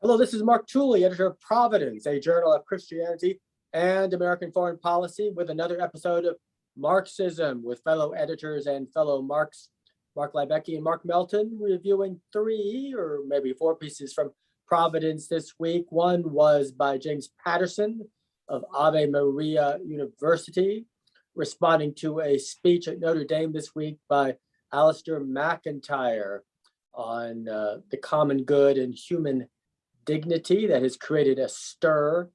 Hello, this is Mark Tooley, editor of Providence, a journal of Christianity and American foreign policy, with another episode of Marksism with fellow editors and fellow Marks, Mark Libecki and Mark Melton, reviewing 3 or maybe 4 pieces from Providence this week. One was by James Patterson of Ave Maria University, responding to a speech at Notre Dame this week by Alasdair MacIntyre on the common good and human dignity that has created a stir.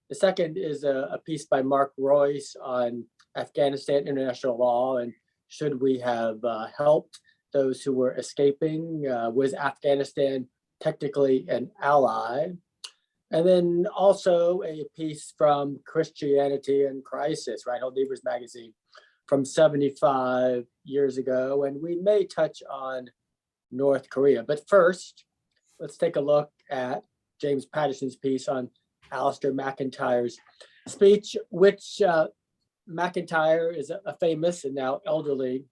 The second is a piece by Mark Royce on Afghanistan international law, and should we have helped those who were escaping? Was Afghanistan technically an ally? And then also a piece from Christianity in Crisis, Reinhold Niebuhr's magazine, from 75 years ago. And we may touch on North Korea. But first, let's take a look at James Patterson's piece on Alasdair MacIntyre's speech, which MacIntyre is a famous and now elderly,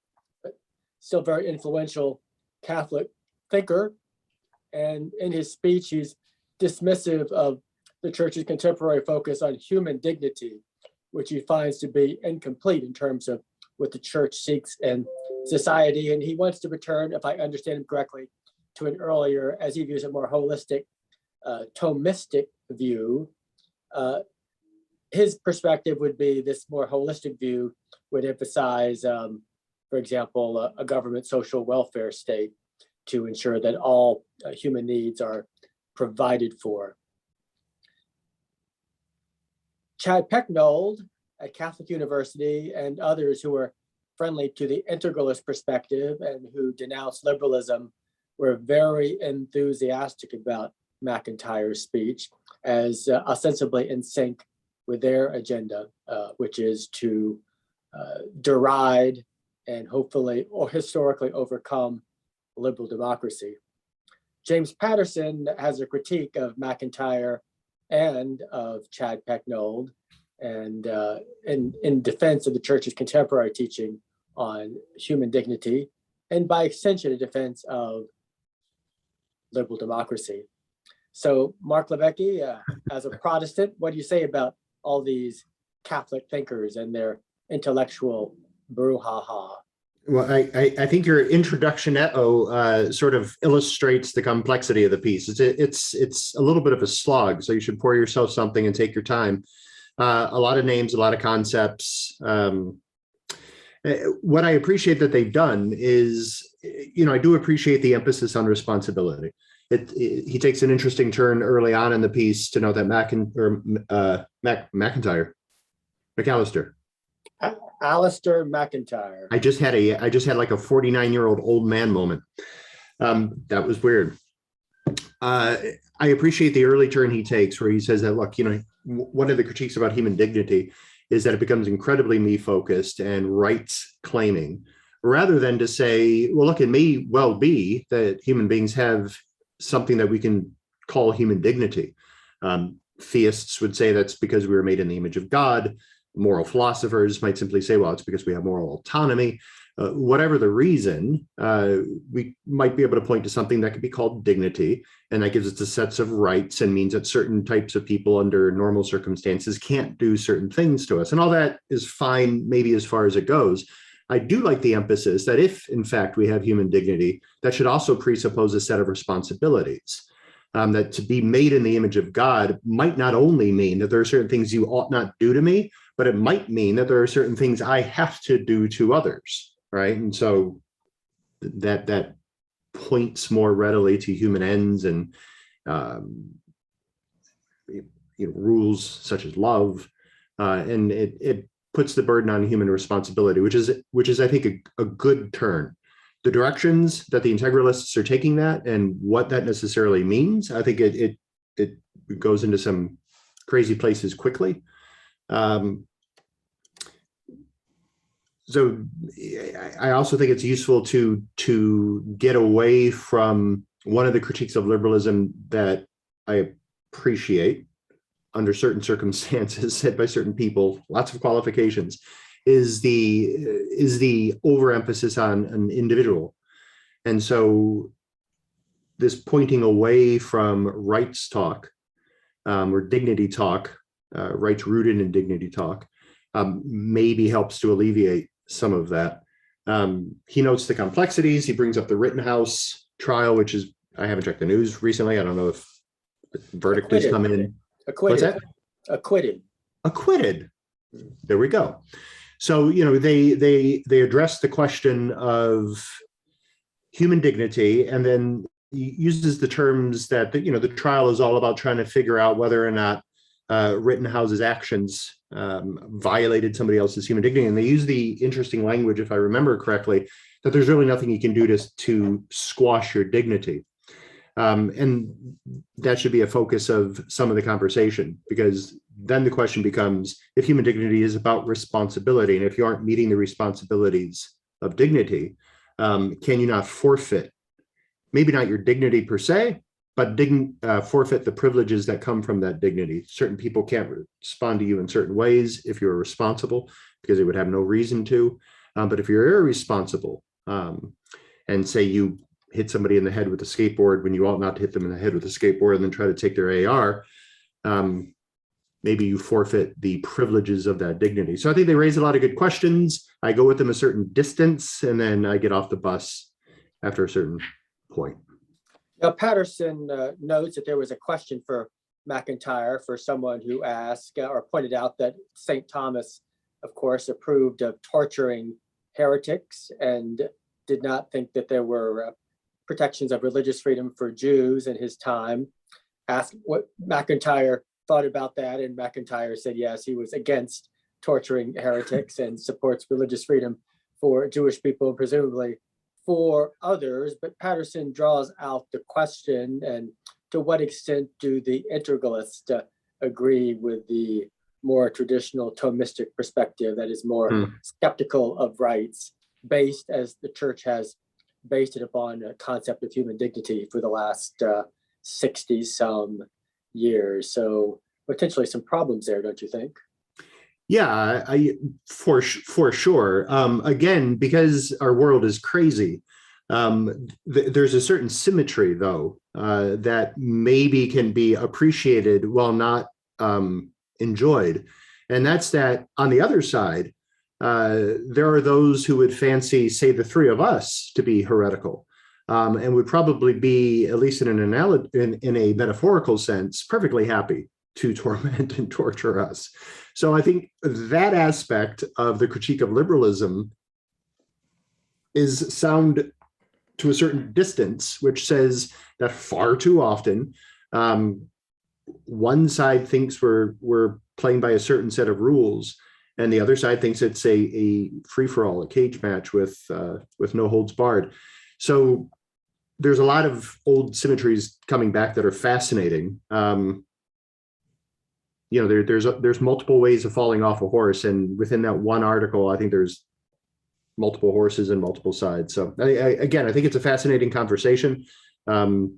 but still very influential Catholic thinker. And in his speech, he's dismissive of the church's contemporary focus on human dignity, which he finds to be incomplete in terms of what the church seeks in society. And he wants to return, if I understand him correctly, to an earlier, as he views it, more holistic, Thomistic view. His perspective would be this more holistic view would emphasize, for example, a government social welfare state to ensure that all human needs are provided for. Chad Pecknold at Catholic University and others who are friendly to the integralist perspective and who denounce liberalism were very enthusiastic about MacIntyre's speech as ostensibly in sync with their agenda, which is to deride and hopefully or historically overcome liberal democracy. James Patterson has a critique of MacIntyre and of Chad Pecknold, and in defense of the church's contemporary teaching on human dignity, and by extension, a defense of liberal democracy. So, Mark Libecki, as a Protestant, what do you say about all these Catholic thinkers and their intellectual brouhaha? Well, I think your introduction sort of illustrates the complexity of the piece. It's a little bit of a slog, so you should pour yourself something and take your time. A lot of names, a lot of concepts. What I appreciate that they've done is, I do appreciate the emphasis on responsibility. He takes an interesting turn early on in the piece to note that Alasdair MacIntyre. I just had like a 49-year-old old man moment. That was weird. I appreciate the early turn he takes where he says that, look, one of the critiques about human dignity is that it becomes incredibly me-focused and rights-claiming, rather than to say, well, look, it may well be that human beings have something that we can call human dignity. Theists would say that's because we were made in the image of God. Moral philosophers might simply say, well, it's because we have moral autonomy. Whatever the reason, we might be able to point to something that could be called dignity, and that gives us a sets of rights and means that certain types of people under normal circumstances can't do certain things to us. And all that is fine, maybe as far as it goes. I do like the emphasis that if, in fact, we have human dignity, that should also presuppose a set of responsibilities. That to be made in the image of God might not only mean that there are certain things you ought not do to me, but it might mean that there are certain things I have to do to others, right? And so that points more readily to human ends and rules such as love, and it puts the burden on human responsibility, which is I think a good turn. The directions that the integralists are taking that and what that necessarily means, I think it goes into some crazy places quickly. So I also think it's useful to get away from one of the critiques of liberalism that I appreciate under certain circumstances said by certain people, lots of qualifications, is the overemphasis on an individual. And so this pointing away from rights talk or dignity talk, rights rooted in dignity talk, maybe helps to alleviate some of that. He notes the complexities. He brings up the Rittenhouse trial, which is, I haven't checked the news recently. I don't know if the verdict has come in. Acquitted. What's that? Acquitted. Acquitted. There we go. So, they address the question of human dignity, and then he uses the terms that the trial is all about trying to figure out whether or not Rittenhouse's actions violated somebody else's human dignity. And they use the interesting language, if I remember correctly, that there's really nothing you can do to squash your dignity. And that should be a focus of some of the conversation, because then the question becomes, if human dignity is about responsibility, and if you aren't meeting the responsibilities of dignity, can you not forfeit, maybe not your dignity per se, but forfeit the privileges that come from that dignity? Certain people can't respond to you in certain ways if you're responsible, because they would have no reason to. But if you're irresponsible, and say you hit somebody in the head with a skateboard when you ought not to hit them in the head with a skateboard, and then try to take their AR, maybe you forfeit the privileges of that dignity. So I think they raise a lot of good questions. I go with them a certain distance, and then I get off the bus after a certain point. Now, Patterson notes that there was a question for MacIntyre, for someone who asked or pointed out that St. Thomas, of course, approved of torturing heretics and did not think that there were protections of religious freedom for Jews in his time. Asked what MacIntyre thought about that, and MacIntyre said yes, he was against torturing heretics and supports religious freedom for Jewish people, presumably for others. But Patterson draws out the question, and to what extent do the integralists agree with the more traditional Thomistic perspective that is more skeptical of rights, based, as the church has based it upon a concept of human dignity for the last 60 some years. So potentially some problems there, don't you think? Yeah, for sure. Again, because our world is crazy, there's a certain symmetry, though, that maybe can be appreciated while not enjoyed. And that's that on the other side, there are those who would fancy, say, the three of us to be heretical, and would probably be, at least in a metaphorical sense, perfectly happy to torment and torture us. So I think that aspect of the critique of liberalism is sound to a certain distance, which says that far too often, one side thinks we're playing by a certain set of rules, and the other side thinks it's a free-for-all, a cage match with no holds barred. So there's a lot of old symmetries coming back that are fascinating. There's multiple ways of falling off a horse, and within that one article, I think there's multiple horses and multiple sides. So I think it's a fascinating conversation. There's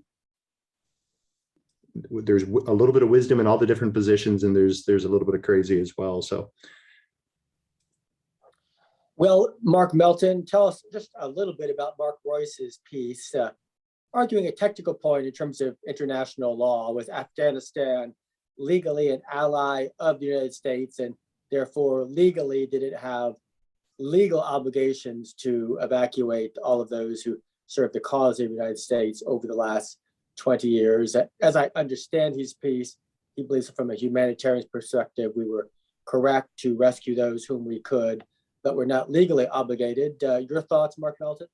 a little bit of wisdom in all the different positions, and there's a little bit of crazy as well. So, well, Mark Melton, tell us just a little bit about Mark Royce's piece, arguing a technical point in terms of international law. Was Afghanistan legally an ally of the United States, and therefore legally did it have legal obligations to evacuate all of those who served the cause of the United States over the last 20 years? As I understand his piece, he believes from a humanitarian perspective, we were correct to rescue those whom we could, but we're not legally obligated. Your thoughts, Mark Melton?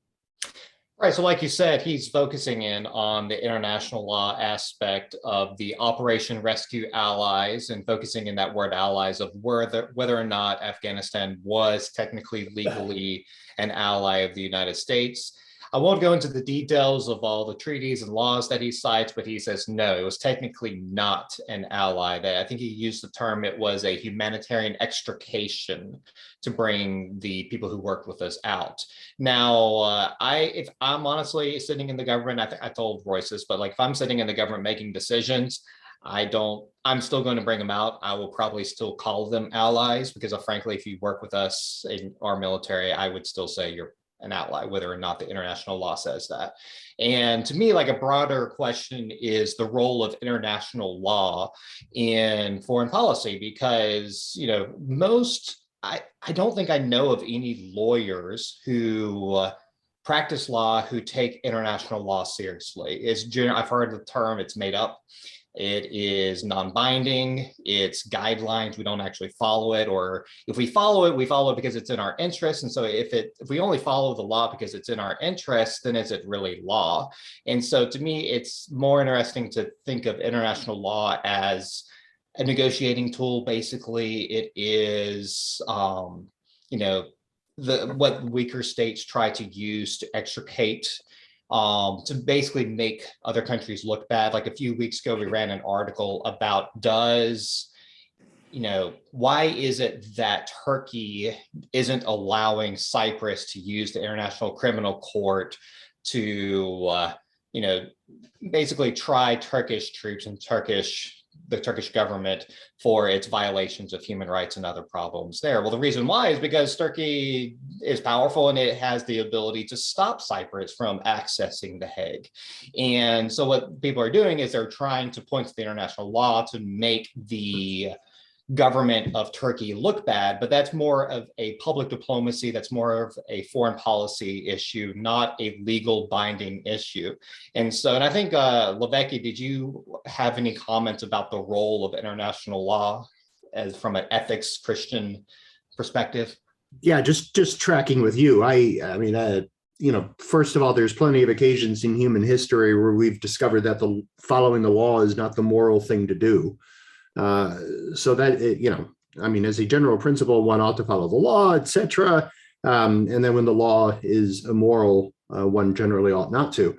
Right. So like you said, he's focusing in on the international law aspect of the Operation Rescue Allies, and focusing in that word allies of whether or not Afghanistan was technically legally an ally of the United States. I won't go into the details of all the treaties and laws that he cites, but he says, no, it was technically not an ally. That I think he used the term, it was a humanitarian extrication to bring the people who worked with us out. Now, if I'm honestly sitting in the government, I told Royce this, but like if I'm sitting in the government making decisions, I'm still going to bring them out. I will probably still call them allies, because frankly, if you work with us in our military, I would still say you're an ally, whether or not the international law says that. And to me, like a broader question is the role of international law in foreign policy, because, you know, I don't think I know of any lawyers who practice law who take international law seriously. I've heard the term, it's made up. It is non-binding, it's guidelines, we don't actually follow it, or if we follow it, we follow it because it's in our interest. And so if we only follow the law because it's in our interest, then is it really law? And so to me, it's more interesting to think of international law as a negotiating tool. Basically, it is, you know, what weaker states try to use to extricate, to basically make other countries look bad. Like a few weeks ago, we ran an article about why is it that Turkey isn't allowing Cyprus to use the International Criminal Court to, basically try Turkish troops and the Turkish government for its violations of human rights and other problems there. Well, the reason why is because Turkey is powerful and it has the ability to stop Cyprus from accessing The Hague. And so what people are doing is they're trying to point to the international law to make the government of Turkey look bad, but that's more of a public diplomacy, that's more of a foreign policy issue, not a legal binding issue. And I think, Levicky, did you have any comments about the role of international law as from an ethics Christian perspective? Yeah, just tracking with you. I mean, first of all, there's plenty of occasions in human history where we've discovered that following the law is not the moral thing to do. So that, I mean, as a general principle, one ought to follow the law, etc. And then when the law is immoral, one generally ought not to.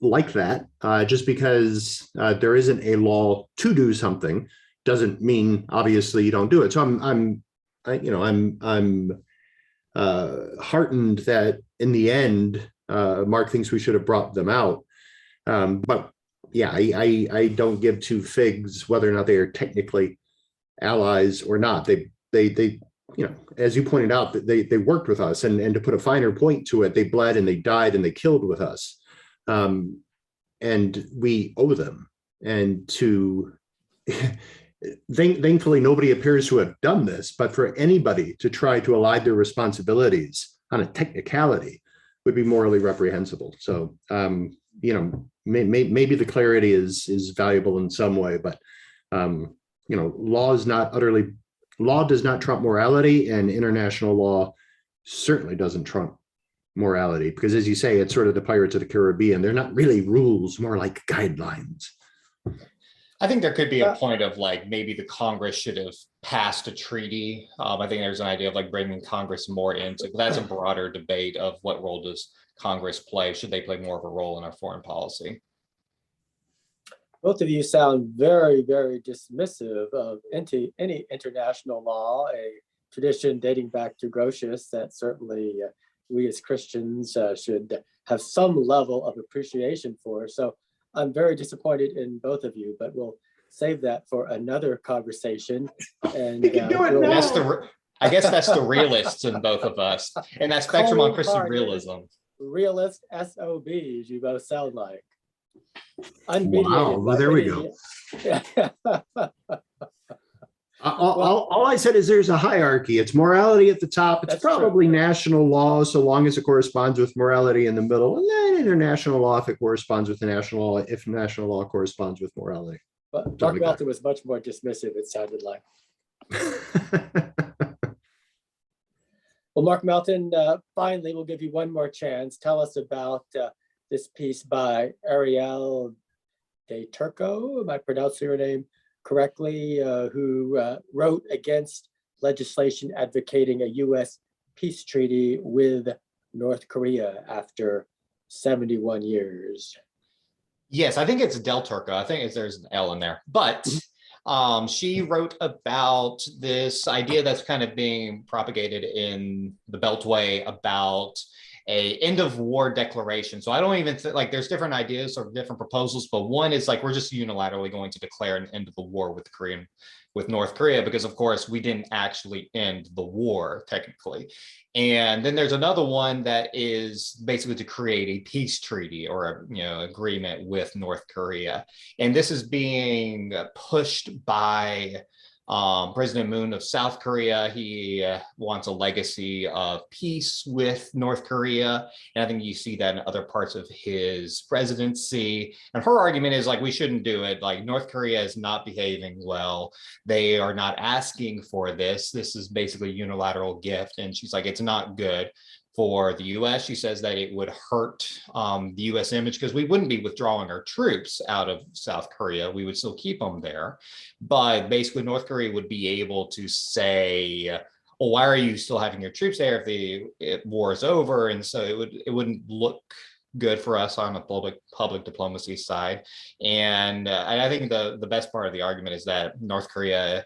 Like that, just because there isn't a law to do something doesn't mean obviously you don't do it. So I'm heartened that in the end, Mark thinks we should have brought them out. But yeah, I don't give two figs whether or not they are technically allies or not. They as you pointed out, they worked with us, and to put a finer point to it, they bled and they died and they killed with us, and we owe them. And thankfully, nobody appears to have done this, but for anybody to try to elide their responsibilities on a technicality would be morally reprehensible. So, maybe the clarity is valuable in some way, but law does not trump morality, and international law certainly doesn't trump morality, because as you say, it's sort of the Pirates of the Caribbean. They're not really rules, more like guidelines. I think there could be a point of like maybe the Congress should have passed a treaty. I think there's an idea of like bringing Congress more into, but that's a broader debate of what role does Congress play? Should they play more of a role in our foreign policy? Both of you sound very, very dismissive of any international law, a tradition dating back to Grotius that certainly we as Christians should have some level of appreciation for. So I'm very disappointed in both of you, but we'll save that for another conversation. And we can do it now. I guess that's the realists in both of us, and that spectrum on Christian realism. Realist SOBs, you both sound like. Wow, well, there we go. All I said is there's a hierarchy. It's morality at the top. It's probably true. National law, so long as it corresponds with morality in the middle, and then international law if it corresponds with the national law, if national law corresponds with morality. But Mark Melton was much more dismissive, it sounded like. Well, Mark Melton, finally, we'll give you one more chance. Tell us about this piece by Ariel de Turco, am I pronouncing her name correctly, who wrote against legislation advocating a U.S. peace treaty with North Korea after 71 years. Yes, I think it's Del Turco. I think there's an L in there. But she wrote about this idea that's kind of being propagated in the Beltway about a end of war declaration. So I don't even like there's different ideas or different proposals, but one is like we're just unilaterally going to declare an end of the war with North Korea, because of course we didn't actually end the war technically. And then there's another one that is basically to create a peace treaty or a agreement with North Korea. And this is being pushed by President Moon of South Korea. He wants a legacy of peace with North Korea. And I think you see that in other parts of his presidency. And her argument is like, we shouldn't do it. Like North Korea is not behaving well. They are not asking for this. This is basically a unilateral gift. And she's like, it's not good for the US. She says that it would hurt the US image because we wouldn't be withdrawing our troops out of South Korea. We would still keep them there. But basically North Korea would be able to say, well, why are you still having your troops there if the war is over? And so it wouldn't look good for us on the public diplomacy side. And I think the best part of the argument is that North Korea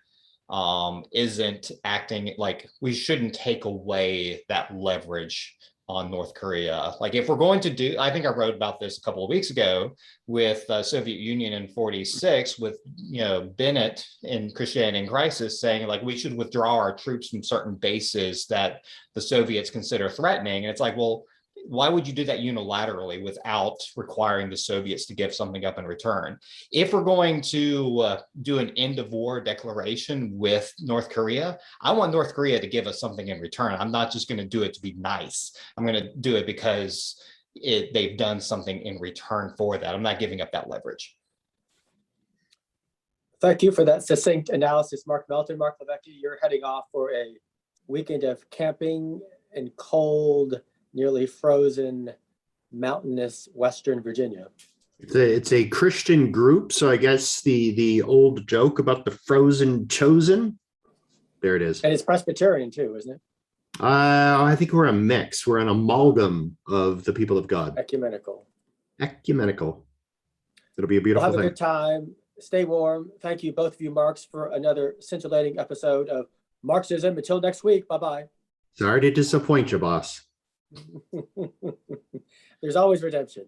isn't acting like we shouldn't take away that leverage on North Korea. Like if we're going to do, I think I wrote about this a couple of weeks ago with Soviet Union in 46 with, Bennett in Christianity in Crisis saying like we should withdraw our troops from certain bases that the Soviets consider threatening. And it's like, well, why would you do that unilaterally without requiring the Soviets to give something up in return? If we're going to do an end of war declaration with North Korea, I want North Korea to give us something in return. I'm not just going to do it to be nice. I'm going to do it because they've done something in return for that. I'm not giving up that leverage. Thank you for that succinct analysis, Mark Melton. Mark Levesque, you're heading off for a weekend of camping in cold, nearly frozen, mountainous Western Virginia. It's a Christian group, so I guess the old joke about the frozen chosen, there it is. And it's Presbyterian too, isn't it? I think we're a mix. We're an amalgam of the people of God. Ecumenical. It'll be a beautiful Have thing. a good time. Stay warm. Thank you, both of you, Marks, for another scintillating episode of Marksism. Until next week. Bye-bye. Sorry to disappoint you, boss. There's always redemption.